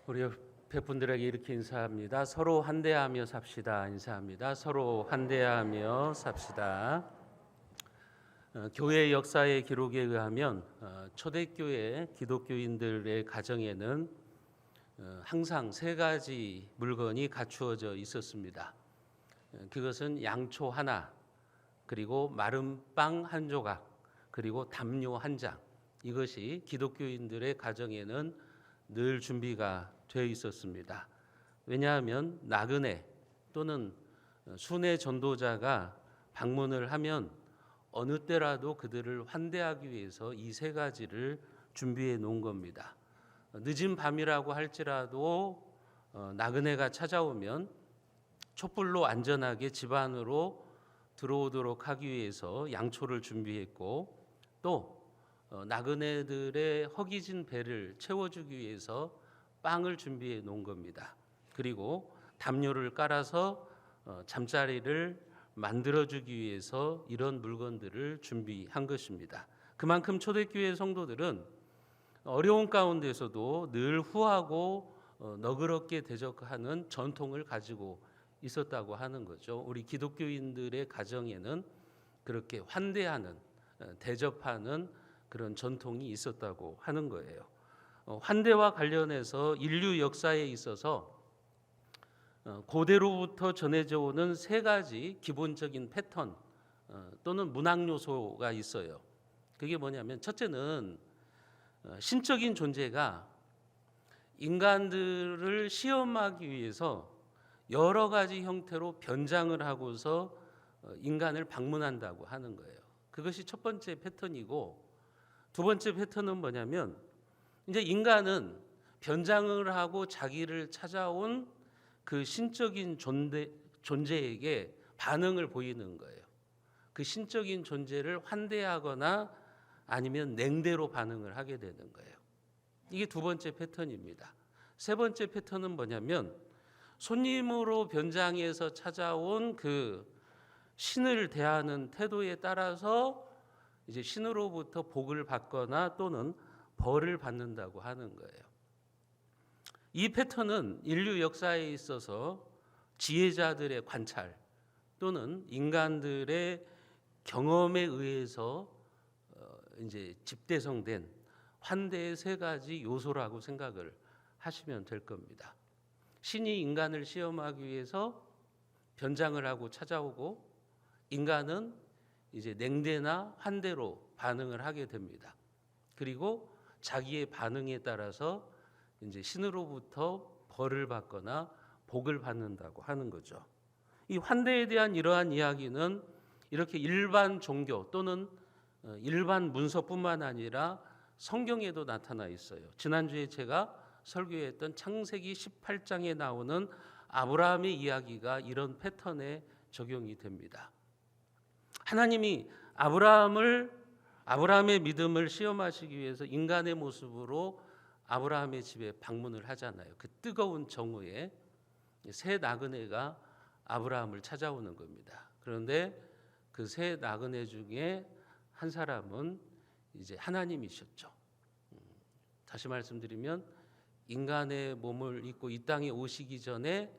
우리 옆에 분들에게 이렇게 인사합니다. 서로 환대하며 삽시다. 인사합니다. 서로 환대하며 삽시다. 교회 역사의 기록에 의하면 초대교회 기독교인들의 가정에는 항상 세 가지 물건이 갖추어져 있었습니다. 그것은 양초 하나, 그리고 마른 빵 한 조각, 그리고 담요 한 장. 이것이 기독교인들의 가정에는 늘 준비가 되어 있었습니다. 왜냐하면 나그네 또는 순회 전도자가 방문을 하면 어느 때라도 그들을 환대하기 위해서 이 세 가지를 준비해 놓은 겁니다. 늦은 밤이라고 할지라도 나그네가 찾아오면 촛불로 안전하게 집 안으로 들어오도록 하기 위해서 양초를 준비했고, 또 나그네들의 허기진 배를 채워주기 위해서 빵을 준비해 놓은 겁니다. 그리고 담요를 깔아서 잠자리를 만들어주기 위해서 이런 물건들을 준비한 것입니다. 그만큼 초대교회 성도들은 어려운 가운데서도 늘 후하고 너그럽게 대접하는 전통을 가지고 있었다고 하는 거죠. 우리 기독교인들의 가정에는 그렇게 환대하는, 대접하는 그런 전통이 있었다고 하는 거예요. 환대와 관련해서 인류 역사에 있어서 고대로부터 전해져 오는 세 가지 기본적인 패턴 또는 문학 요소가 있어요. 그게 뭐냐면, 첫째는 신적인 존재가 인간들을 시험하기 위해서 여러 가지 형태로 변장을 하고서 인간을 방문한다고 하는 거예요. 그것이 첫 번째 패턴이고, 두 번째 패턴은 뭐냐면, 이제 인간은 변장을 하고 자기를 찾아온 그 신적인 존재에게 반응을 보이는 거예요. 그 신적인 존재를 환대하거나 아니면 냉대로 반응을 하게 되는 거예요. 이게 두 번째 패턴입니다. 세 번째 패턴은 뭐냐면, 손님으로 변장해서 찾아온 그 신을 대하는 태도에 따라서 이제 신으로부터 복을 받거나 또는 벌을 받는다고 하는 거예요. 이 패턴은 인류 역사에 있어서 지혜자들의 관찰 또는 인간들의 경험에 의해서 이제 집대성된 환대의 세 가지 요소라고 생각을 하시면 될 겁니다. 신이 인간을 시험하기 위해서 변장을 하고 찾아오고, 인간은 이제 냉대나 환대로 반응을 하게 됩니다. 그리고 자기의 반응에 따라서 이제 신으로부터 벌을 받거나 복을 받는다고 하는 거죠. 이 환대에 대한 이러한 이야기는 이렇게 일반 종교 또는 일반 문서뿐만 아니라 성경에도 나타나 있어요. 지난주에 제가 설교했던 창세기 18장에 나오는 아브라함의 이야기가 이런 패턴에 적용이 됩니다. 하나님이 아브라함의 믿음을 시험하시기 위해서 인간의 모습으로 아브라함의 집에 방문을 하잖아요. 그 뜨거운 정오에 세 나그네가 아브라함을 찾아오는 겁니다. 그런데 그 세 나그네 중에 한 사람은 이제 하나님이셨죠. 다시 말씀드리면, 인간의 몸을 입고 이 땅에 오시기 전에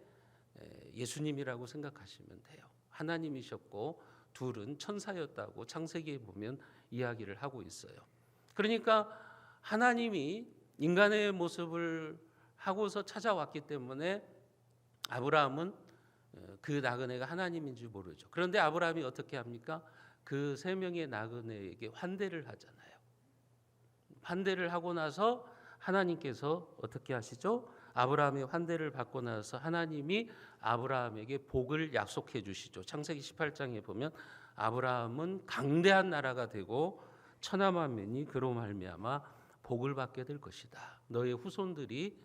예수님이라고 생각하시면 돼요. 하나님이셨고 둘은 천사였다고 창세기에 보면 이야기를 하고 있어요. 그러니까 하나님이 인간의 모습을 하고서 찾아왔기 때문에 아브라함은 그 나그네가 하나님인 줄 모르죠. 그런데 아브라함이 어떻게 합니까? 그 세 명의 나그네에게 환대를 하잖아요. 환대를 하고 나서 하나님께서 어떻게 하시죠? 아브라함의 환대를 받고 나서 하나님이 아브라함에게 복을 약속해 주시죠. 창세기 18장에 보면 아브라함은 강대한 나라가 되고 천하만민이 그로 말미암아 복을 받게 될 것이다. 너의 후손들이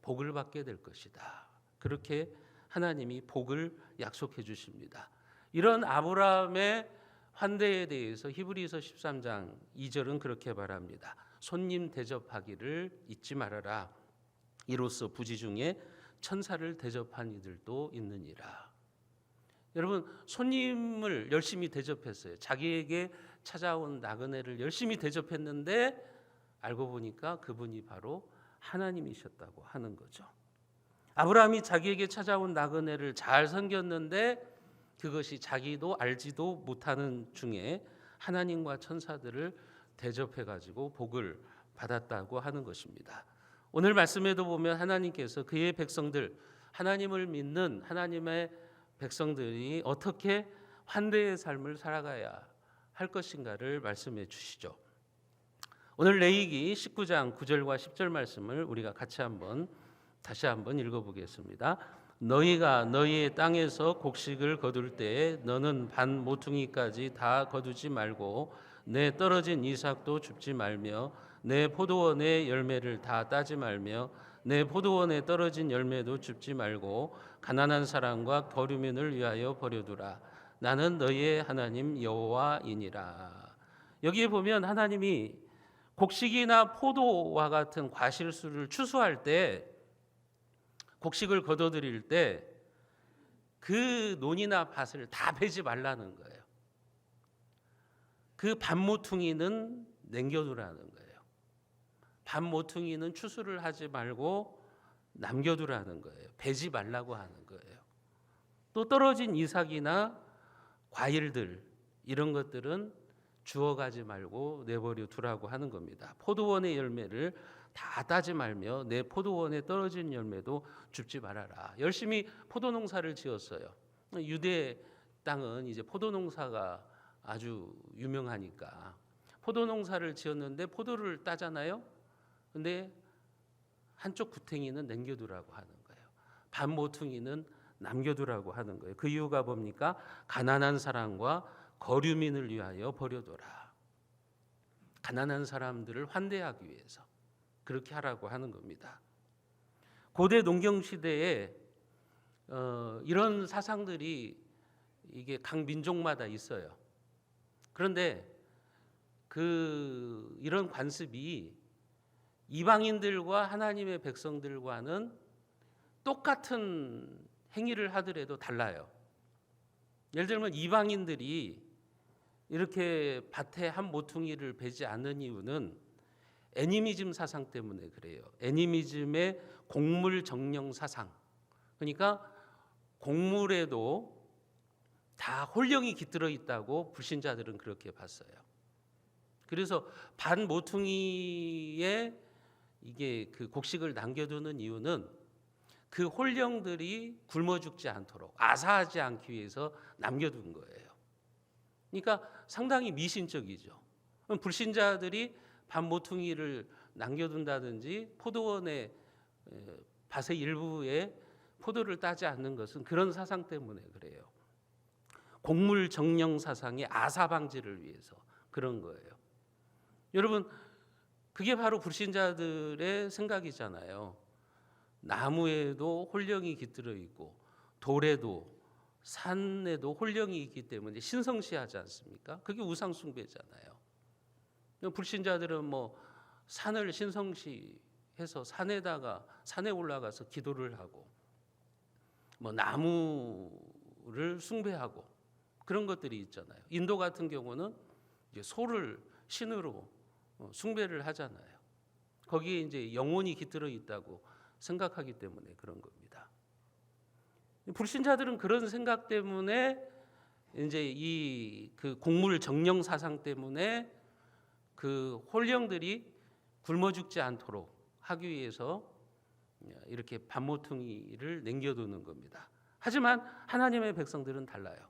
복을 받게 될 것이다. 그렇게 하나님이 복을 약속해 주십니다. 이런 아브라함의 환대에 대해서 히브리서 13장 2절은 그렇게 말합니다. 손님 대접하기를 잊지 말아라. 이로써 부지 중에 천사를 대접한 이들도 있느니라. 여러분, 손님을 열심히 대접했어요. 자기에게 찾아온 나그네를 열심히 대접했는데 알고 보니까 그분이 바로 하나님이셨다고 하는 거죠. 아브라함이 자기에게 찾아온 나그네를 잘 섬겼는데 그것이 자기도 알지도 못하는 중에 하나님과 천사들을 대접해 가지고 복을 받았다고 하는 것입니다. 오늘 말씀에도 보면 하나님께서 그의 백성들, 하나님을 믿는 하나님의 백성들이 어떻게 환대의 삶을 살아가야 할 것인가를 말씀해 주시죠. 오늘 레위기 19장 9절과 10절 말씀을 우리가 같이 다시 한번 읽어보겠습니다. 너희가 너희의 땅에서 곡식을 거둘 때에 너는 반 모퉁이까지 다 거두지 말고 내 떨어진 이삭도 줍지 말며 내 포도원의 열매를 다 따지 말며 내 포도원에 떨어진 열매도 줍지 말고 가난한 사람과 거류민을 위하여 버려두라. 나는 너희의 하나님 여호와이니라. 여기에 보면 하나님이 곡식이나 포도와 같은 과실수를 추수할 때, 곡식을 거둬들일 때 그 논이나 밭을 다 베지 말라는 거예요. 그 밭모퉁이는 남겨두라는 거예요. 밭모퉁이는 추수를 하지 말고 남겨두라는 거예요. 베지 말라고 하는 거예요. 또 떨어진 이삭이나 과일들, 이런 것들은 주워가지 말고 내버려 두라고 하는 겁니다. 포도원의 열매를 다 따지 말며 내 포도원에 떨어진 열매도 줍지 말아라. 열심히 포도 농사를 지었어요. 유대 땅은 이제 포도 농사가 아주 유명하니까 포도 농사를 지었는데 포도를 따잖아요. 근데 한쪽 구탱이는 남겨두라고 하는 거예요. 반 모퉁이는 남겨두라고 하는 거예요. 그 이유가 뭡니까? 가난한 사람과 거류민을 위하여 버려둬라. 가난한 사람들을 환대하기 위해서 그렇게 하라고 하는 겁니다. 고대 농경 시대에 이런 사상들이 이게 각 민족마다 있어요. 그런데 이런 관습이 이방인들과 하나님의 백성들과는 똑같은 행위를 하더라도 달라요. 예를 들면 이방인들이 이렇게 밭에 한 모퉁이를 베지 않는 이유는 애니미즘 사상 때문에 그래요. 애니미즘의 곡물 정령 사상. 그러니까 곡물에도 다 홀령이 깃들어 있다고 불신자들은 그렇게 봤어요. 그래서 반 모퉁이에 이게 그 곡식을 남겨두는 이유는 그 홀령들이 굶어 죽지 않도록, 아사하지 않기 위해서 남겨둔 거예요. 그러니까 상당히 미신적이죠. 그럼 불신자들이 반 모퉁이를 남겨둔다든지 포도원의 밭의 일부에 포도를 따지 않는 것은 그런 사상 때문에 그래요. 곡물 정령 사상의 아사 방지를 위해서 그런 거예요. 여러분, 그게 바로 불신자들의 생각이잖아요. 나무에도 홀령이 깃들어 있고 돌에도 산에도 홀령이 있기 때문에 신성시하지 않습니까? 그게 우상 숭배잖아요. 불신자들은 뭐 산을 신성시해서 산에 올라가서 기도를 하고 뭐 나무를 숭배하고 그런 것들이 있잖아요. 인도 같은 경우는 이제 소를 신으로 숭배를 하잖아요. 거기에 이제 영혼이 깃들어 있다고 생각하기 때문에 그런 겁니다. 불신자들은 그런 생각 때문에 이제 그 곡물 정령 사상 때문에 그 홀령들이 굶어 죽지 않도록 하기 위해서 이렇게 밭모퉁이를 남겨두는 겁니다. 하지만 하나님의 백성들은 달라요.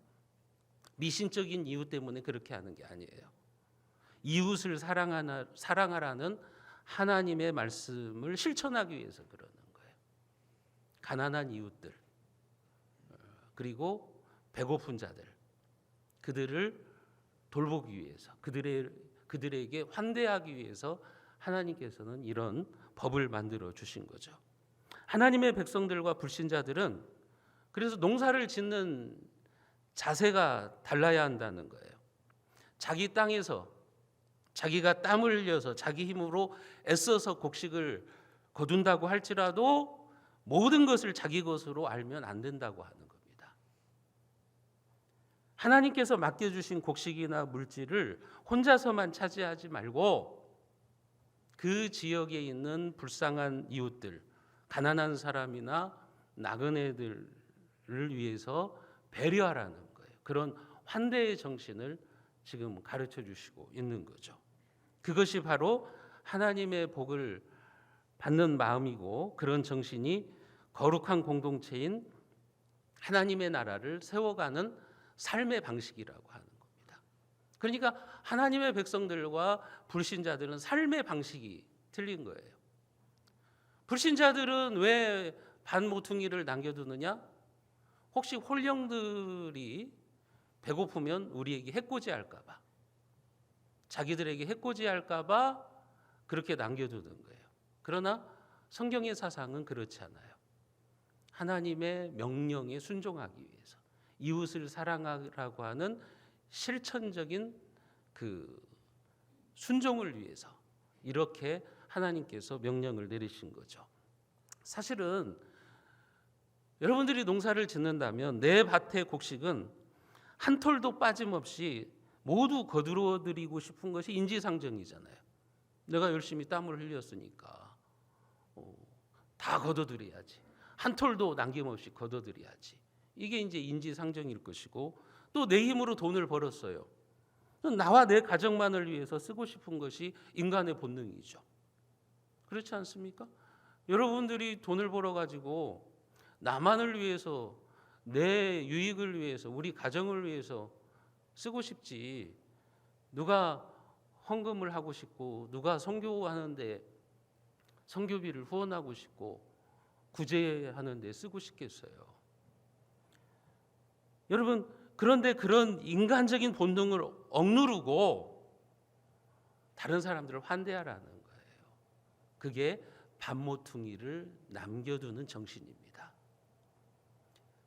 미신적인 이유 때문에 그렇게 하는 게 아니에요. 이웃을 사랑하라는 하나님의 말씀을 실천하기 위해서 그러는 거예요. 가난한 이웃들, 그리고 배고픈 자들, 그들을 돌보기 위해서, 그들에게 환대하기 위해서 하나님께서는 이런 법을 만들어 주신 거죠. 하나님의 백성들과 불신자들은 그래서 농사를 짓는 자세가 달라야 한다는 거예요. 자기 땅에서 자기가 땀을 흘려서 자기 힘으로 애써서 곡식을 거둔다고 할지라도 모든 것을 자기 것으로 알면 안 된다고 하는 겁니다. 하나님께서 맡겨주신 곡식이나 물질을 혼자서만 차지하지 말고 그 지역에 있는 불쌍한 이웃들, 가난한 사람이나 나그네들을 위해서 배려하라는 거예요. 그런 환대의 정신을 지금 가르쳐 주시고 있는 거죠. 그것이 바로 하나님의 복을 받는 마음이고, 그런 정신이 거룩한 공동체인 하나님의 나라를 세워가는 삶의 방식이라고 하는 겁니다. 그러니까 하나님의 백성들과 불신자들은 삶의 방식이 틀린 거예요. 불신자들은 왜 반모퉁이를 남겨두느냐? 혹시 홀령들이 배고프면 우리에게 해코지할까 봐, 자기들에게 해코지할까 봐 그렇게 남겨두는 거예요. 그러나 성경의 사상은 그렇지 않아요. 하나님의 명령에 순종하기 위해서, 이웃을 사랑하라고 하는 실천적인 그 순종을 위해서 이렇게 하나님께서 명령을 내리신 거죠. 사실은 여러분들이 농사를 짓는다면 내 밭의 곡식은 한 톨도 빠짐없이 모두 거두어 드리고 싶은 것이 인지상정이잖아요. 내가 열심히 땀을 흘렸으니까 다 거둬드려야지. 한 톨도 남김없이 거둬드려야지. 이게 이제 인지상정일 것이고, 또 내 힘으로 돈을 벌었어요. 나와 내 가정만을 위해서 쓰고 싶은 것이 인간의 본능이죠. 그렇지 않습니까? 여러분들이 돈을 벌어가지고 나만을 위해서, 내 유익을 위해서, 우리 가정을 위해서 쓰고 싶지, 누가 헌금을 하고 싶고, 누가 선교하는데 선교비를 후원하고 싶고, 구제하는데 쓰고 싶겠어요. 여러분, 그런데 그런 인간적인 본능을 억누르고 다른 사람들을 환대하라는 거예요. 그게 반모퉁이를 남겨두는 정신입니다.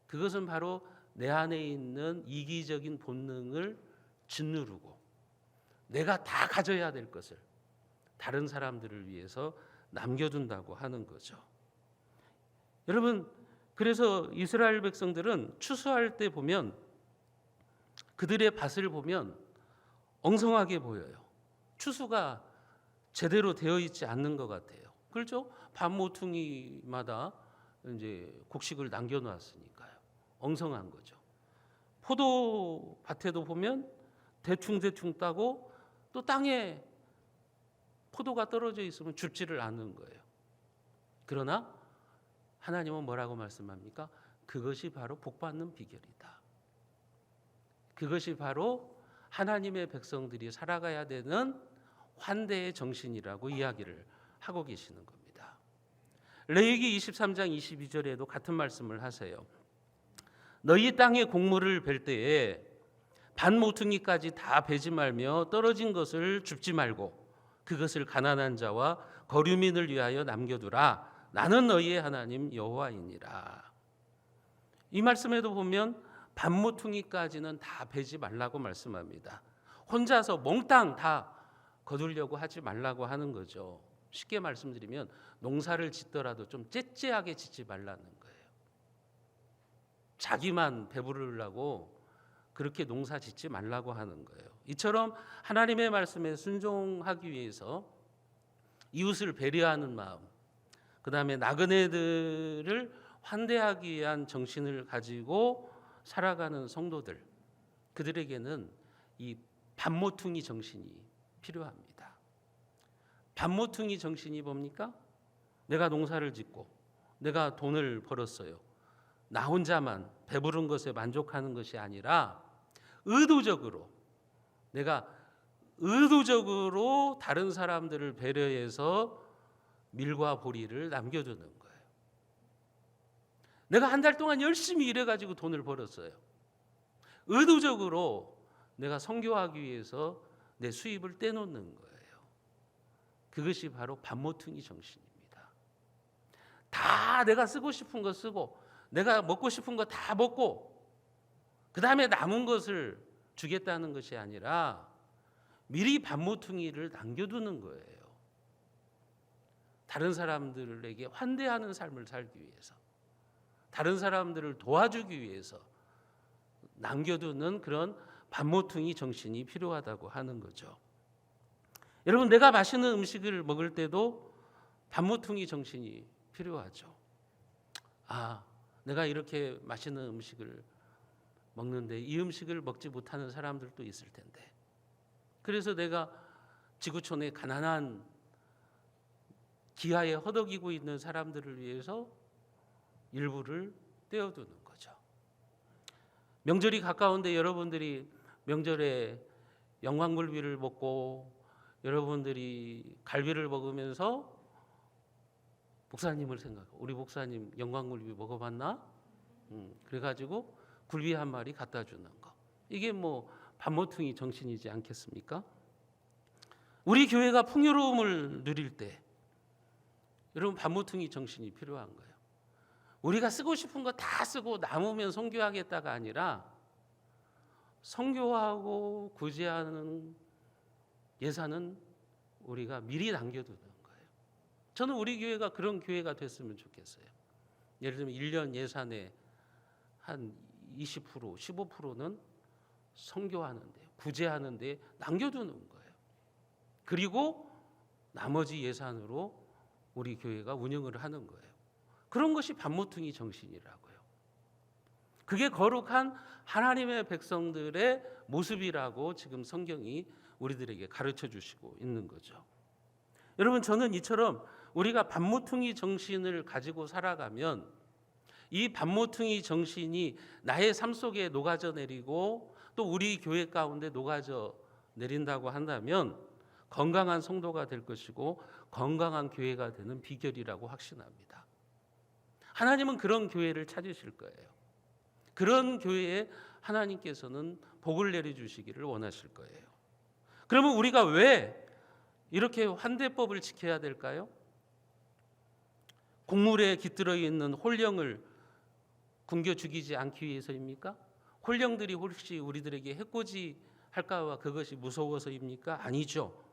그것은 바로 내 안에 있는 이기적인 본능을 짓누르고 내가 다 가져야 될 것을 다른 사람들을 위해서 남겨둔다고 하는 거죠. 여러분, 그래서 이스라엘 백성들은 추수할 때 보면, 그들의 밭을 보면 엉성하게 보여요. 추수가 제대로 되어 있지 않는 것 같아요. 그렇죠? 반모퉁이마다 이제 곡식을 남겨놨으니까요. 엉성한 거죠. 포도밭에도 보면 대충 따고, 또 땅에 포도가 떨어져 있으면 줍지를 않는 거예요. 그러나 하나님은 뭐라고 말씀합니까? 그것이 바로 복받는 비결이다. 그것이 바로 하나님의 백성들이 살아가야 되는 환대의 정신이라고 이야기를 하고 계시는 겁니다. 레위기 23장 22절에도 같은 말씀을 하세요. 너희 땅의 곡물을 벨 때에 반모퉁이까지 다 베지 말며 떨어진 것을 줍지 말고 그것을 가난한 자와 거류민을 위하여 남겨두라. 나는 너희의 하나님 여호와이니라. 이 말씀에도 보면 반모퉁이까지는 다 베지 말라고 말씀합니다. 혼자서 몽땅 다 거두려고 하지 말라고 하는 거죠. 쉽게 말씀드리면 농사를 짓더라도 좀 째째하게 짓지 말라는 거예요. 자기만 배부르려고 그렇게 농사 짓지 말라고 하는 거예요. 이처럼 하나님의 말씀에 순종하기 위해서 이웃을 배려하는 마음, 그 다음에 나그네들을 환대하기 위한 정신을 가지고 살아가는 성도들, 그들에게는 이 반모퉁이 정신이 필요합니다. 반모퉁이 정신이 뭡니까? 내가 농사를 짓고 내가 돈을 벌었어요. 나 혼자만 배부른 것에 만족하는 것이 아니라 내가 의도적으로 다른 사람들을 배려해서 밀과 보리를 남겨두는 거예요. 내가 한 달 동안 열심히 일해가지고 돈을 벌었어요. 의도적으로 내가 선교하기 위해서 내 수입을 떼놓는 거예요. 그것이 바로 반모퉁이 정신입니다. 다 내가 쓰고 싶은 거 쓰고 내가 먹고 싶은 거 다 먹고 그 다음에 남은 것을 주겠다는 것이 아니라 미리 반모퉁이를 남겨두는 거예요. 다른 사람들에게 환대하는 삶을 살기 위해서, 다른 사람들을 도와주기 위해서 남겨두는 그런 반모퉁이 정신이 필요하다고 하는 거죠. 여러분, 내가 맛있는 음식을 먹을 때도 반모퉁이 정신이 필요하죠. 아, 내가 이렇게 맛있는 음식을 먹는데 이 음식을 먹지 못하는 사람들도 있을 텐데, 그래서 내가 지구촌의 가난한 기아에 허덕이고 있는 사람들을 위해서 일부를 떼어두는 거죠. 명절이 가까운데 여러분들이 명절에 영광굴비를 먹고 여러분들이 갈비를 먹으면서 목사님을 생각하고, 우리 목사님 영광굴비 먹어봤나? 그래가지고 굴비 한 마리 갖다 주는 거. 이게 뭐 반모퉁이 정신이지 않겠습니까? 우리 교회가 풍요로움을 누릴 때 여러분, 반모퉁이 정신이 필요한 거예요. 우리가 쓰고 싶은 거 다 쓰고 남으면 선교하겠다가 아니라 선교하고 구제하는 예산은 우리가 미리 남겨두는 거예요. 저는 우리 교회가 그런 교회가 됐으면 좋겠어요. 예를 들면 1년 예산의 한 20%, 15%는 선교하는데, 구제하는데 남겨두는 거예요. 그리고 나머지 예산으로 우리 교회가 운영을 하는 거예요. 그런 것이 반모퉁이 정신이라고요. 그게 거룩한 하나님의 백성들의 모습이라고 지금 성경이 우리들에게 가르쳐 주시고 있는 거죠. 여러분, 저는 이처럼 우리가 반모퉁이 정신을 가지고 살아가면 이 반모퉁이 정신이 나의 삶 속에 녹아져 내리고 또 우리 교회 가운데 녹아져 내린다고 한다면 건강한 성도가 될 것이고 건강한 교회가 되는 비결이라고 확신합니다. 하나님은 그런 교회를 찾으실 거예요. 그런 교회에 하나님께서는 복을 내려주시기를 원하실 거예요. 그러면 우리가 왜 이렇게 환대법을 지켜야 될까요? 곡물에 깃들어 있는 홀령을 굶겨 죽이지 않기 위해서입니까? 홀령들이 혹시 우리들에게 해코지 할까봐 그것이 무서워서입니까? 아니죠.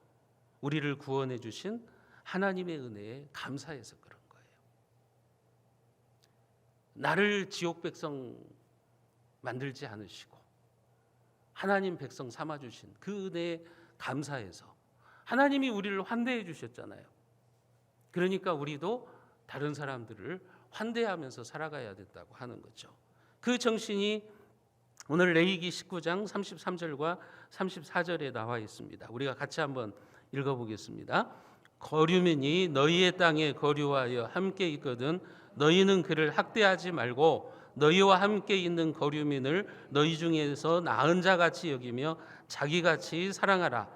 우리를 구원해 주신 하나님의 은혜에 감사해서 그런 거예요. 나를 지옥 백성 만들지 않으시고 하나님 백성 삼아 주신 그 은혜에 감사해서 하나님이 우리를 환대해 주셨잖아요. 그러니까 우리도 다른 사람들을 환대하면서 살아가야 된다고 하는 거죠. 그 정신이 오늘 레위기 19장 33절과 34절에 나와 있습니다. 우리가 같이 한번 읽어보겠습니다. 거류민이 너희의 땅에 거류하여 함께 있거든 너희는 그를 학대하지 말고 너희와 함께 있는 거류민을 너희 중에서 나은 자같이 여기며 자기같이 사랑하라.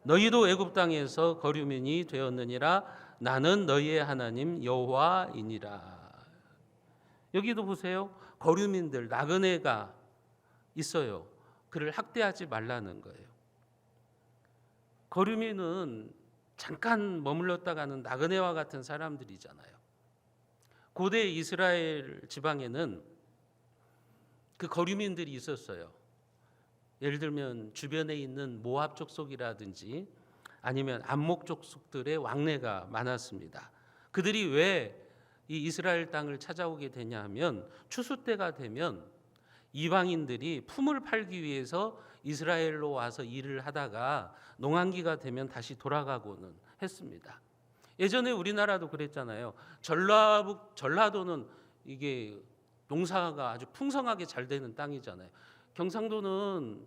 너희도 애굽 땅에서 거류민이 되었느니라. 나는 너희의 하나님 여호와이니라. 여기도 보세요. 거류민들, 나그네가 있어요. 그를 학대하지 말라는 거예요. 거류민은 잠깐 머물렀다 가는 나그네와 같은 사람들이잖아요. 고대 이스라엘 지방에는 그 거류민들이 있었어요. 예를 들면 주변에 있는 모압 족속이라든지 아니면 암목 족속들의 왕래가 많았습니다. 그들이 왜 이 이스라엘 땅을 찾아오게 되냐 하면 추수 때가 되면 이방인들이 품을 팔기 위해서 이스라엘로 와서 일을 하다가 농한기가 되면 다시 돌아가고는 했습니다. 예전에 우리나라도 그랬잖아요. 전라도는 이게 농사가 아주 풍성하게 잘 되는 땅이잖아요. 경상도는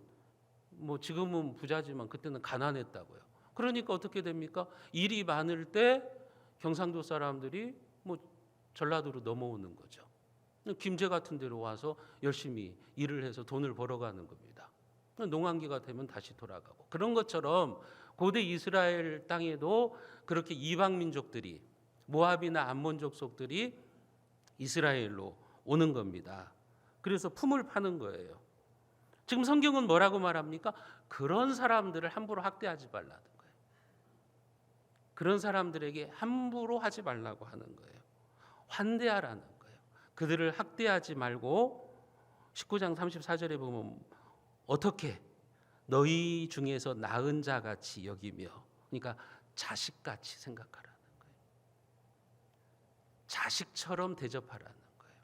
뭐 지금은 부자지만 그때는 가난했다고요. 그러니까 어떻게 됩니까? 일이 많을 때 경상도 사람들이 뭐 전라도로 넘어오는 거죠. 김제 같은 데로 와서 열심히 일을 해서 돈을 벌어가는 겁니다. 농한기가 되면 다시 돌아가고. 그런 것처럼 고대 이스라엘 땅에도 그렇게 이방 민족들이 모압이나 암몬 족속들이 이스라엘로 오는 겁니다. 그래서 품을 파는 거예요. 지금 성경은 뭐라고 말합니까? 그런 사람들을 함부로 학대하지 말라는 거예요. 그런 사람들에게 함부로 하지 말라고 하는 거예요. 환대하라는 거예요. 그들을 학대하지 말고 19장 34절에 보면 어떻게 너희 중에서 나은 자같이 여기며, 그러니까 자식같이 생각하라는 거예요. 자식처럼 대접하라는 거예요.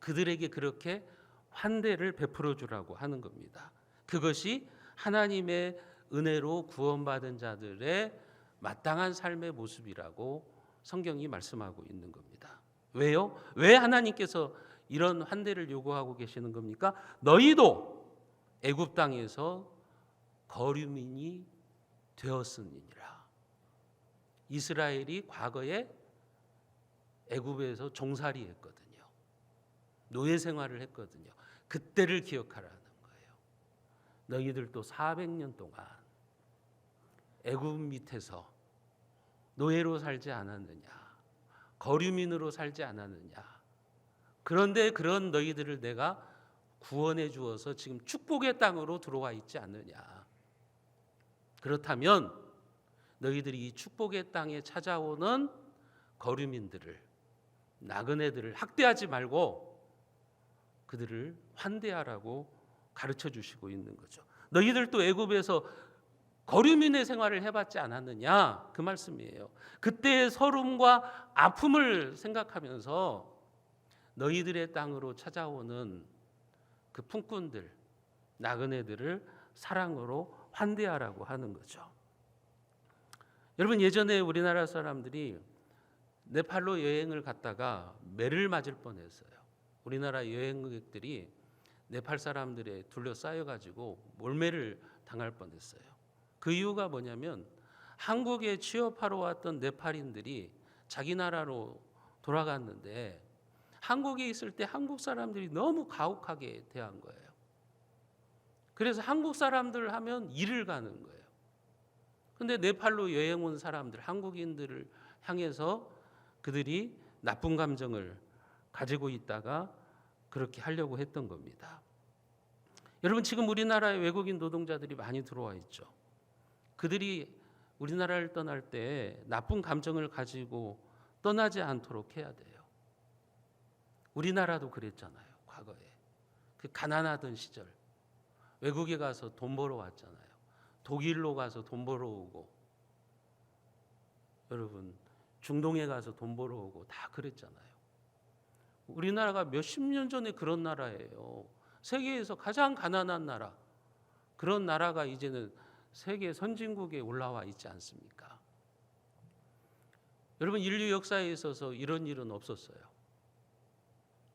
그들에게 그렇게 환대를 베풀어 주라고 하는 겁니다. 그것이 하나님의 은혜로 구원받은 자들의 마땅한 삶의 모습이라고 성경이 말씀하고 있는 겁니다. 왜요? 왜 하나님께서 이런 환대를 요구하고 계시는 겁니까? 너희도 애굽 땅에서 거류민이 되었으니라. 이스라엘이 과거에 애굽에서 종살이 했거든요. 노예 생활을 했거든요. 그때를 기억하라는 거예요. 너희들도 400년 동안 애굽 밑에서 노예로 살지 않았느냐? 거류민으로 살지 않았느냐? 그런데 그런 너희들을 내가 구원해 주어서 지금 축복의 땅으로 들어와 있지 않느냐? 그렇다면 너희들이 이 축복의 땅에 찾아오는 거류민들을, 나그네들을 학대하지 말고 그들을 환대하라고 가르쳐 주시고 있는 거죠. 너희들도 애굽에서 거류민의 생활을 해봤지 않았느냐? 그 말씀이에요. 그때의 서름과 아픔을 생각하면서 너희들의 땅으로 찾아오는 그 품꾼들, 나그네들을 사랑으로 환대하라고 하는 거죠. 여러분, 예전에 우리나라 사람들이 네팔로 여행을 갔다가 매를 맞을 뻔했어요. 우리나라 여행객들이 네팔 사람들에 둘러싸여가지고 몰매를 당할 뻔했어요. 그 이유가 뭐냐면 한국에 취업하러 왔던 네팔인들이 자기 나라로 돌아갔는데 한국에 있을 때 한국 사람들이 너무 가혹하게 대한 거예요. 그래서 한국 사람들 하면 일을 가는 거예요. 근데 네팔로 여행 온 사람들, 한국인들을 향해서 그들이 나쁜 감정을 가지고 있다가 그렇게 하려고 했던 겁니다. 여러분, 지금 우리나라에 외국인 노동자들이 많이 들어와 있죠. 그들이 우리나라를 떠날 때 나쁜 감정을 가지고 떠나지 않도록 해야 돼요. 우리나라도 그랬잖아요. 과거에 그 가난하던 시절 외국에 가서 돈 벌어 왔잖아요. 독일로 가서 돈 벌어 오고, 여러분 중동에 가서 돈 벌어 오고 다 그랬잖아요. 우리나라가 몇십 년 전에 그런 나라예요. 세계에서 가장 가난한 나라, 그런 나라가 이제는 세계 선진국에 올라와 있지 않습니까? 여러분, 인류 역사에 있어서 이런 일은 없었어요.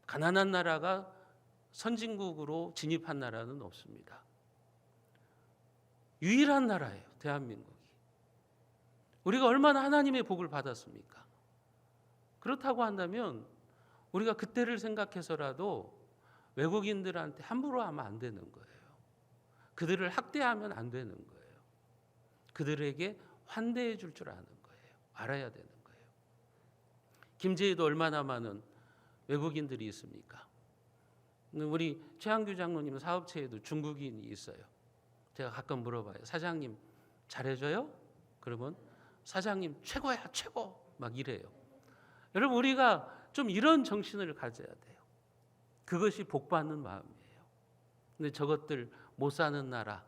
가난한 나라가 선진국으로 진입한 나라는 없습니다. 유일한 나라예요, 대한민국이. 우리가 얼마나 하나님의 복을 받았습니까? 그렇다고 한다면 우리가 그때를 생각해서라도 외국인들한테 함부로 하면 안 되는 거예요. 그들을 학대하면 안 되는 거예요. 그들에게 환대해 줄 줄 아는 거예요. 알아야 되는 거예요. 김제에도 얼마나 많은 외국인들이 있습니까? 우리 최한규 장로님 사업체에도 중국인이 있어요. 제가 가끔 물어봐요. 사장님 잘해줘요? 그러면 사장님 최고야, 최고 막 이래요. 여러분, 우리가 좀 이런 정신을 가져야 돼요. 그것이 복받는 마음이에요. 근데 저것들 못 사는 나라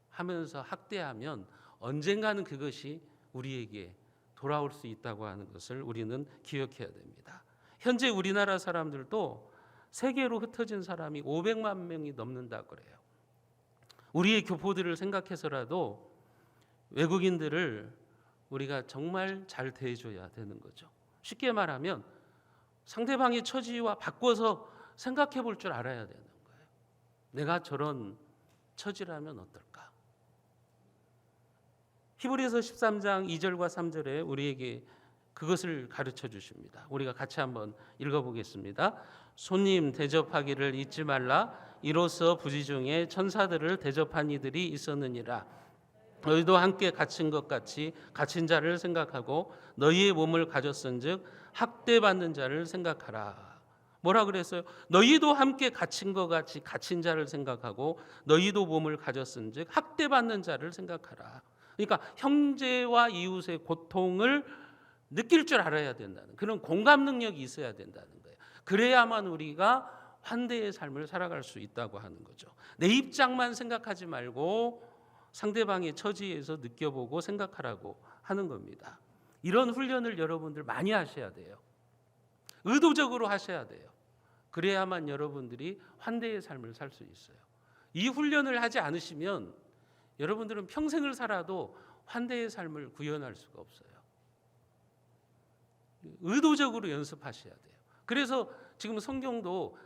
하면서 학대하면 언젠가는 그것이 우리에게 돌아올 수 있다고 하는 것을 우리는 기억해야 됩니다. 현재 우리나라 사람들도 세계로 흩어진 사람이 500만 명이 넘는다고 그래요. 우리의 교포들을 생각해서라도 외국인들을 우리가 정말 잘 대해줘야 되는 거죠. 쉽게 말하면 상대방의 처지와 바꿔서 생각해 볼 줄 알아야 되는 거예요. 내가 저런 처지라면 어떨까? 히브리서 13장 2절과 3절에 우리에게 그것을 가르쳐 주십니다. 우리가 같이 한번 읽어보겠습니다. 손님 대접하기를 잊지 말라. 이로써 부지 중에 천사들을 대접한 이들이 있었느니라. 너희도 함께 갇힌 것 같이 갇힌 자를 생각하고 너희의 몸을 가졌은즉 학대받는 자를 생각하라. 뭐라 그랬어요? 너희도 함께 갇힌 것 같이 갇힌 자를 생각하고 너희도 몸을 가졌은즉 학대받는 자를 생각하라. 그러니까 형제와 이웃의 고통을 느낄 줄 알아야 된다는 그런 공감 능력이 있어야 된다는 거예요. 그래야만 우리가 환대의 삶을 살아갈 수 있다고 하는 거죠. 내 입장만 생각하지 말고 상대방의 처지에서 느껴보고 생각하라고 하는 겁니다. 이런 훈련을 여러분들 많이 하셔야 돼요. 의도적으로 하셔야 돼요. 그래야만 여러분들이 환대의 삶을 살 수 있어요. 이 훈련을 하지 않으시면 여러분들은 평생을 살아도 환대의 삶을 구현할 수가 없어요. 의도적으로 연습하셔야 돼요. 그래서 지금 성경도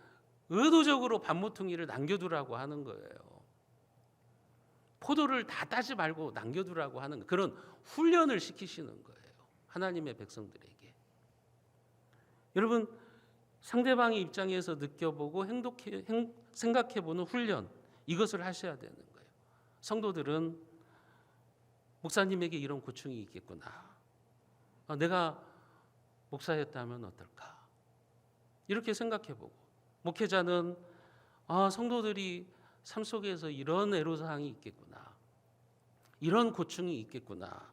의도적으로 반모퉁이를 남겨두라고 하는 거예요. 포도를 다 따지 말고 남겨두라고 하는 그런 훈련을 시키시는 거예요. 하나님의 백성들에게. 여러분, 상대방의 입장에서 느껴보고 생각해보는 훈련, 이것을 하셔야 되는 거예요. 성도들은 목사님에게 이런 고충이 있겠구나. 내가 목사였다면 어떨까? 이렇게 생각해보고, 목회자는 성도들이 삶 속에서 이런 애로사항이 있겠구나, 이런 고충이 있겠구나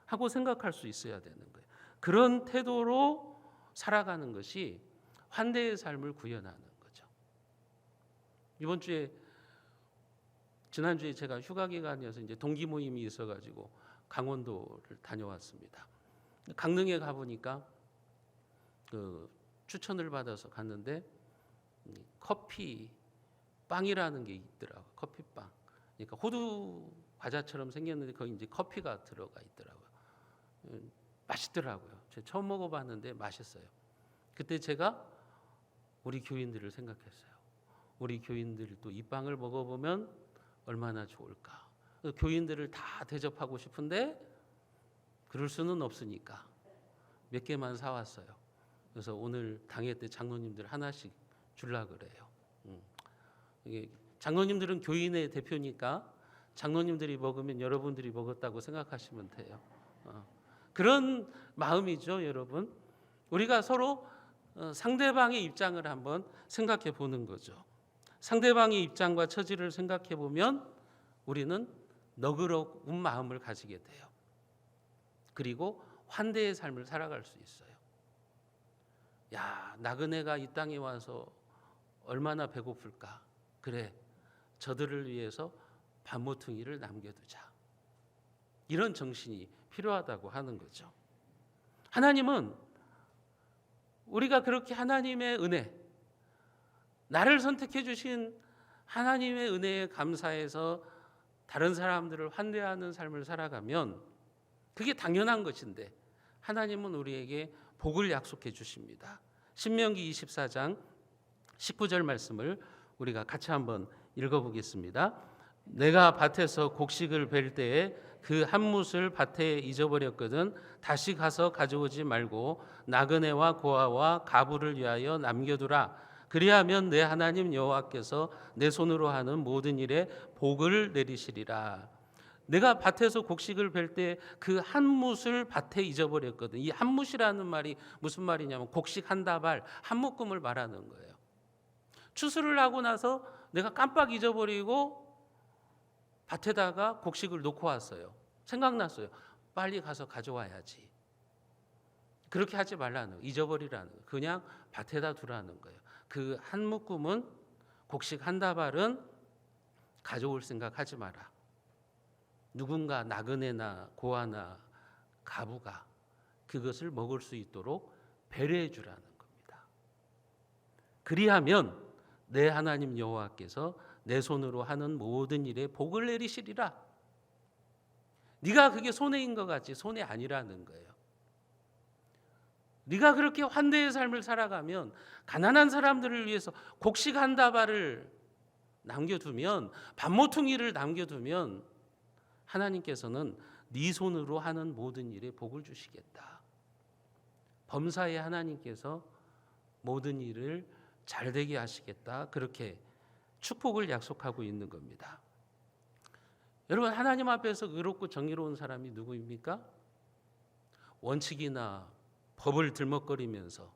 하고 생각할 수 있어야 되는 거예요. 그런 태도로 살아가는 것이 환대의 삶을 구현하는 거죠. 지난주에 제가 휴가 기간이어서 이제 동기 모임이 있어가지고 강원도를 다녀왔습니다. 강릉에 가보니까 그 추천을 받아서 갔는데 커피 빵이라는 게 있더라고요. 커피빵. 그러니까 호두 과자처럼 생겼는데 거기 이제 커피가 들어가 있더라고요. 맛있더라고요. 제가 처음 먹어봤는데 맛있어요. 그때 제가 우리 교인들을 생각했어요. 우리 교인들도 이 빵을 먹어보면 얼마나 좋을까. 교인들을 다 대접하고 싶은데 그럴 수는 없으니까 몇 개만 사왔어요. 그래서 오늘 당회 때 장로님들 하나씩 주려고 그래요. 장로님들은 교인의 대표니까 장로님들이 먹으면 여러분들이 먹었다고 생각하시면 돼요. 그런 마음이죠, 여러분. 우리가 서로 상대방의 입장을 한번 생각해 보는 거죠. 상대방의 입장과 처지를 생각해 보면 우리는 너그러운 마음을 가지게 돼요. 그리고 환대의 삶을 살아갈 수 있어요. 야, 나그네가 이 땅에 와서 얼마나 배고플까. 그래, 저들을 위해서 반모퉁이를 남겨두자. 이런 정신이 필요하다고 하는 거죠. 하나님은 우리가 그렇게 하나님의 은혜, 나를 선택해 주신 하나님의 은혜에 감사해서 다른 사람들을 환대하는 삶을 살아가면 그게 당연한 것인데 하나님은 우리에게 복을 약속해 주십니다. 신명기 24장 19절 말씀을 우리가 같이 한번 읽어보겠습니다. 내가 밭에서 곡식을 벨 때에 그 한 뭇을 밭에 잊어버렸거든 다시 가서 가져오지 말고 나그네와 고아와 가부를 위하여 남겨두라. 그리하면 내 하나님 여호와께서 내 손으로 하는 모든 일에 복을 내리시리라. 내가 밭에서 곡식을 벨 때 그 한 뭇을 밭에 잊어버렸거든. 이 한 뭇이라는 말이 무슨 말이냐면 곡식 한 다발, 한 묶음을 말하는 거예요. 추수를 하고 나서 내가 깜빡 잊어버리고 밭에다가 곡식을 놓고 왔어요. 생각났어요. 빨리 가서 가져와야지. 그렇게 하지 말라는 거예요. 잊어버리라는 거예요. 그냥 밭에다 두라는 거예요. 그 한 묶음은 곡식 한 다발은 가져올 생각하지 마라. 누군가 나그네나 고아나 가부가 그것을 먹을 수 있도록 배려해 주라는 겁니다. 그리하면 내 하나님 여호와께서 내 손으로 하는 모든 일에 복을 내리시리라. 네가 그게 손해인 것 같지 손해 아니라는 거예요. 네가 그렇게 환대의 삶을 살아가면 가난한 사람들을 위해서 곡식 한 다발을 남겨두면 반모퉁이를 남겨두면 하나님께서는 네 손으로 하는 모든 일에 복을 주시겠다. 범사에 하나님께서 모든 일을 잘되게 하시겠다. 그렇게 축복을 약속하고 있는 겁니다. 여러분, 하나님 앞에서 의롭고 정의로운 사람이 누구입니까? 원칙이나 법을 들먹거리면서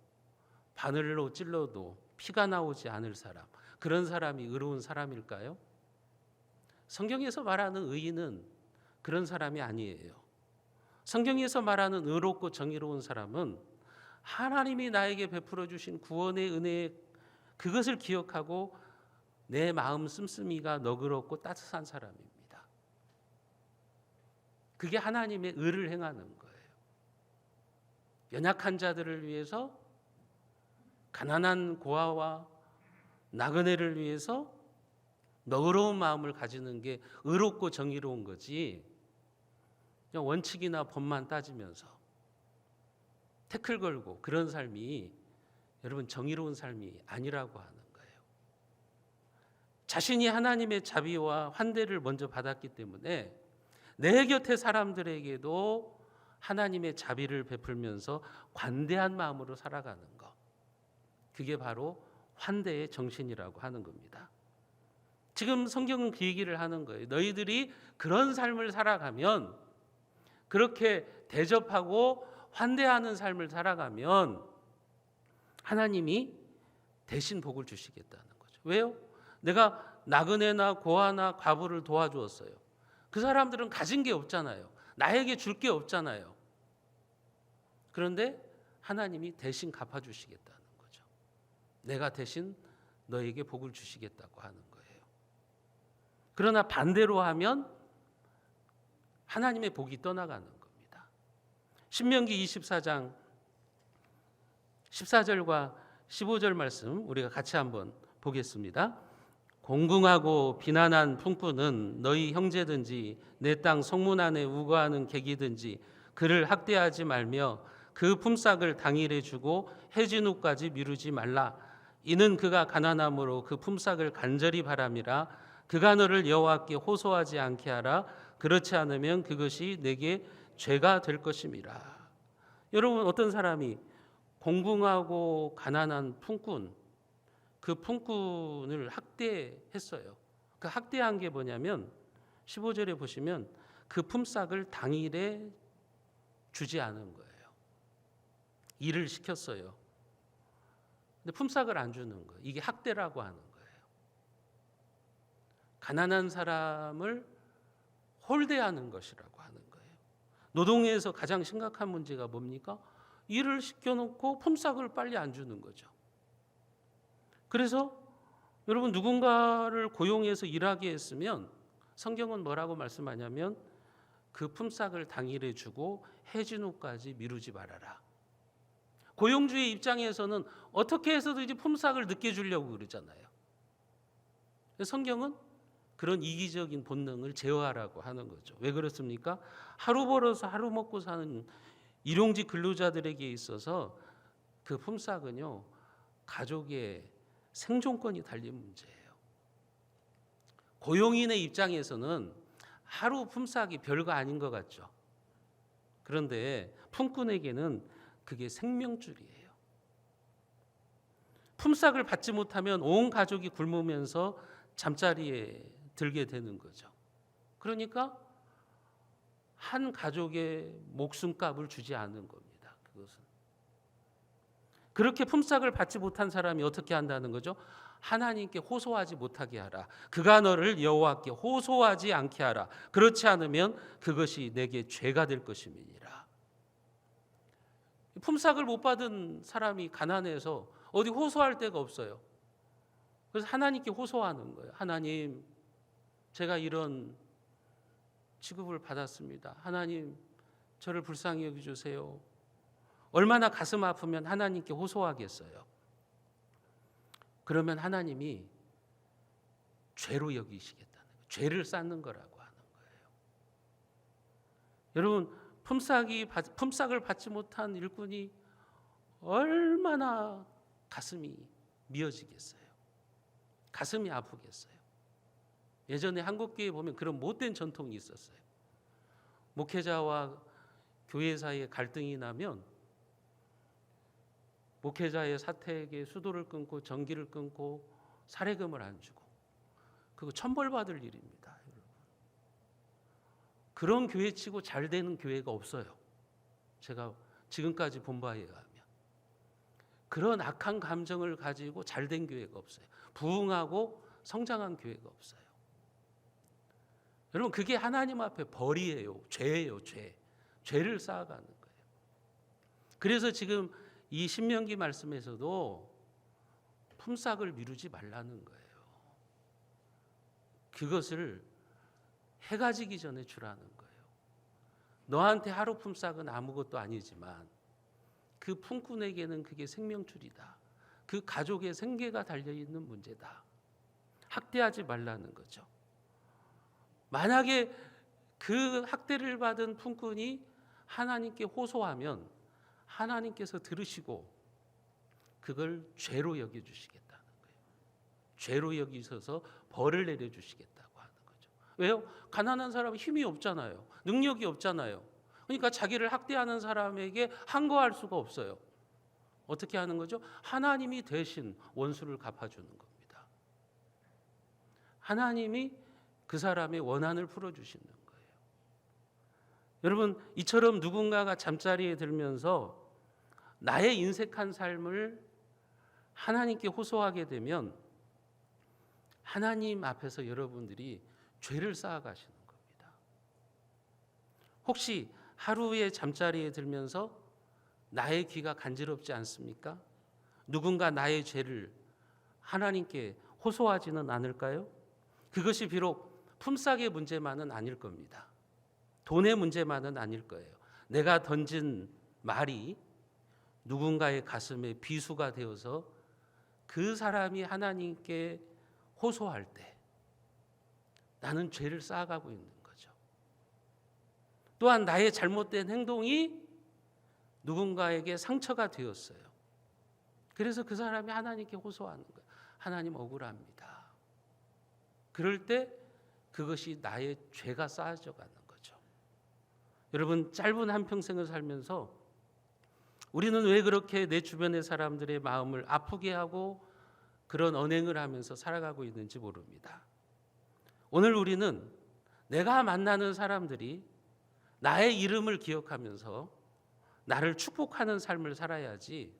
바늘로 찔러도 피가 나오지 않을 사람, 그런 사람이 의로운 사람일까요? 성경에서 말하는 의인은 그런 사람이 아니에요. 성경에서 말하는 의롭고 정의로운 사람은 하나님이 나에게 베풀어 주신 구원의 은혜에 그것을 기억하고 내 마음 씀씀이가 너그럽고 따뜻한 사람입니다. 그게 하나님의 의를 행하는 거예요. 연약한 자들을 위해서, 가난한 고아와 나그네를 위해서 너그러운 마음을 가지는 게 의롭고 정의로운 거지, 그냥 원칙이나 법만 따지면서 태클 걸고 그런 삶이 여러분 정의로운 삶이 아니라고 하는 거예요. 자신이 하나님의 자비와 환대를 먼저 받았기 때문에 내 곁의 사람들에게도 하나님의 자비를 베풀면서 관대한 마음으로 살아가는 것, 그게 바로 환대의 정신이라고 하는 겁니다. 지금 성경은 그 얘기를 하는 거예요. 너희들이 그런 삶을 살아가면, 그렇게 대접하고 환대하는 삶을 살아가면 하나님이 대신 복을 주시겠다는 거죠. 왜요? 내가 나그네나 고아나 과부를 도와주었어요. 그 사람들은 가진 게 없잖아요. 나에게 줄 게 없잖아요. 그런데 하나님이 대신 갚아주시겠다는 거죠. 내가 대신 너에게 복을 주시겠다고 하는 거예요. 그러나 반대로 하면 하나님의 복이 떠나가는 겁니다. 신명기 24장 14절과 15절 말씀 우리가 같이 한번 보겠습니다. 공궁하고 비난한 풍부는 너희 형제든지 내 땅 성문 안에 우거하는 객이든지 그를 학대하지 말며 그 품삯을 당일에 주고 해진 후까지 미루지 말라. 이는 그가 가난함으로 그 품삯을 간절히 바람이라. 그가 너를 여호와께 호소하지 않게 하라. 그렇지 않으면 그것이 내게 죄가 될 것임이라. 여러분, 어떤 사람이 공궁하고 가난한 품꾼, 그 품꾼을 학대했어요. 그 학대한 게 뭐냐면 15절에 보시면 그 품삯을 당일에 주지 않은 거예요. 일을 시켰어요. 근데 품삯을 안 주는 거예요. 이게 학대라고 하는 거예요. 가난한 사람을 홀대하는 것이라고 하는 거예요. 노동에서 가장 심각한 문제가 뭡니까? 일을 시켜놓고 품삯을 빨리 안 주는 거죠. 그래서 여러분, 누군가를 고용해서 일하게 했으면 성경은 뭐라고 말씀하냐면 그 품삯을 당일에 주고 해진 후까지 미루지 말아라. 고용주의 입장에서는 어떻게 해서든지 품삯을 늦게 주려고 그러잖아요. 성경은 그런 이기적인 본능을 제어하라고 하는 거죠. 왜 그렇습니까? 하루 벌어서 하루 먹고 사는 일용직 근로자들에게 있어서 그 품삯은요, 가족의 생존권이 달린 문제예요. 고용인의 입장에서는 하루 품삯이 별거 아닌 것 같죠. 그런데 품꾼에게는 그게 생명줄이에요. 품삯을 받지 못하면 온 가족이 굶으면서 잠자리에 들게 되는 거죠. 그러니까 한 가족의 목숨값을 주지 않는 겁니다. 그것은. 그렇게 품삯을 받지 못한 사람이 어떻게 한다는 거죠? 하나님께 호소하지 못하게 하라. 그가 너를 여호와께 호소하지 않게 하라. 그렇지 않으면 그것이 내게 죄가 될 것임이니라. 품삯을 못 받은 사람이 가난해서 어디 호소할 데가 없어요. 그래서 하나님께 호소하는 거예요. 하나님, 제가 이런 취급을 받았습니다. 하나님, 저를 불쌍히 여겨주세요. 얼마나 가슴 아프면 하나님께 호소하겠어요. 그러면 하나님이 죄로 여기시겠다는 거예요. 죄를 쌓는 거라고 하는 거예요. 여러분, 품삯을 받지 못한 일꾼이 얼마나 가슴이 미어지겠어요. 가슴이 아프겠어요. 예전에 한국교회에 보면 그런 못된 전통이 있었어요. 목회자와 교회 사이에 갈등이 나면 목회자의 사택에 수도를 끊고 전기를 끊고 사례금을 안 주고, 그거 천벌받을 일입니다. 여러분. 그런 교회치고 잘 되는 교회가 없어요. 제가 지금까지 본 바에 의하면 그런 악한 감정을 가지고 잘 된 교회가 없어요. 부흥하고 성장한 교회가 없어요. 여러분, 그게 하나님 앞에 벌이에요. 죄예요. 죄를 쌓아가는 거예요. 그래서 지금 이 신명기 말씀에서도 품삯을 미루지 말라는 거예요. 그것을 해가 지기 전에 주라는 거예요. 너한테 하루 품삯은 아무것도 아니지만 그 품꾼에게는 그게 생명줄이다. 그 가족의 생계가 달려있는 문제다. 학대하지 말라는 거죠. 만약에 그 학대를 받은 품꾼이 하나님께 호소하면 하나님께서 들으시고 그걸 죄로 여겨주시겠다는 거예요. 죄로 여기셔서 벌을 내려주시겠다고 하는 거죠. 왜요? 가난한 사람은 힘이 없잖아요. 능력이 없잖아요. 그러니까 자기를 학대하는 사람에게 항거할 수가 없어요. 어떻게 하는 거죠? 하나님이 대신 원수를 갚아주는 겁니다. 하나님이 그 사람의 원한을 풀어주시는 거예요. 여러분, 이처럼 누군가가 잠자리에 들면서 나의 인색한 삶을 하나님께 호소하게 되면 하나님 앞에서 여러분들이 죄를 쌓아가시는 겁니다. 혹시 하루에 잠자리에 들면서 나의 귀가 간지럽지 않습니까? 누군가 나의 죄를 하나님께 호소하지는 않을까요? 그것이 비록 품삯의 문제만은 아닐 겁니다. 돈의 문제만은 아닐 거예요. 내가 던진 말이 누군가의 가슴에 비수가 되어서 그 사람이 하나님께 호소할 때 나는 죄를 쌓아가고 있는 거죠. 또한 나의 잘못된 행동이 누군가에게 상처가 되었어요. 그래서 그 사람이 하나님께 호소하는 거예요. 하나님 억울합니다. 그럴 때 그것이 나의 죄가 쌓여져 가는 거죠. 여러분, 짧은 한평생을 살면서 우리는 왜 그렇게 내 주변의 사람들의 마음을 아프게 하고 그런 언행을 하면서 살아가고 있는지 모릅니다. 오늘 우리는 내가 만나는 사람들이 나의 이름을 기억하면서 나를 축복하는 삶을 살아야지,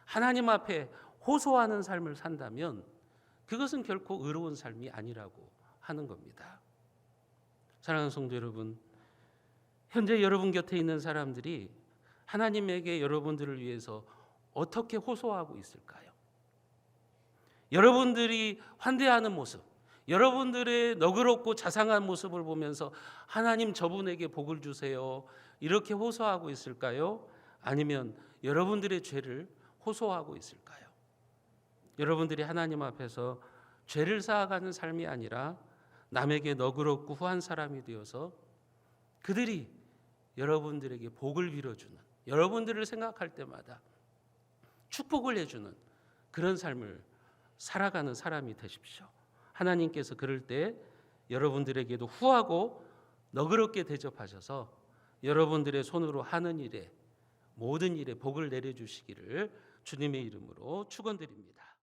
하나님 앞에 호소하는 삶을 산다면 그것은 결코 의로운 삶이 아니라고 하는 겁니다. 사랑하는 성도 여러분, 현재 여러분 곁에 있는 사람들이 하나님에게 여러분들을 위해서 어떻게 호소하고 있을까요? 여러분들이 환대하는 모습, 여러분들의 너그럽고 자상한 모습을 보면서 하나님 저분에게 복을 주세요, 이렇게 호소하고 있을까요? 아니면 여러분들의 죄를 호소하고 있을까요? 여러분들이 하나님 앞에서 죄를 쌓아가는 삶이 아니라 남에게 너그럽고 후한 사람이 되어서 그들이 여러분들에게 복을 빌어주는, 여러분들을 생각할 때마다 축복을 해주는 그런 삶을 살아가는 사람이 되십시오. 하나님께서 그럴 때 여러분들에게도 후하고 너그럽게 대접하셔서 여러분들의 손으로 하는 일에, 모든 일에 복을 내려주시기를 주님의 이름으로 축원드립니다.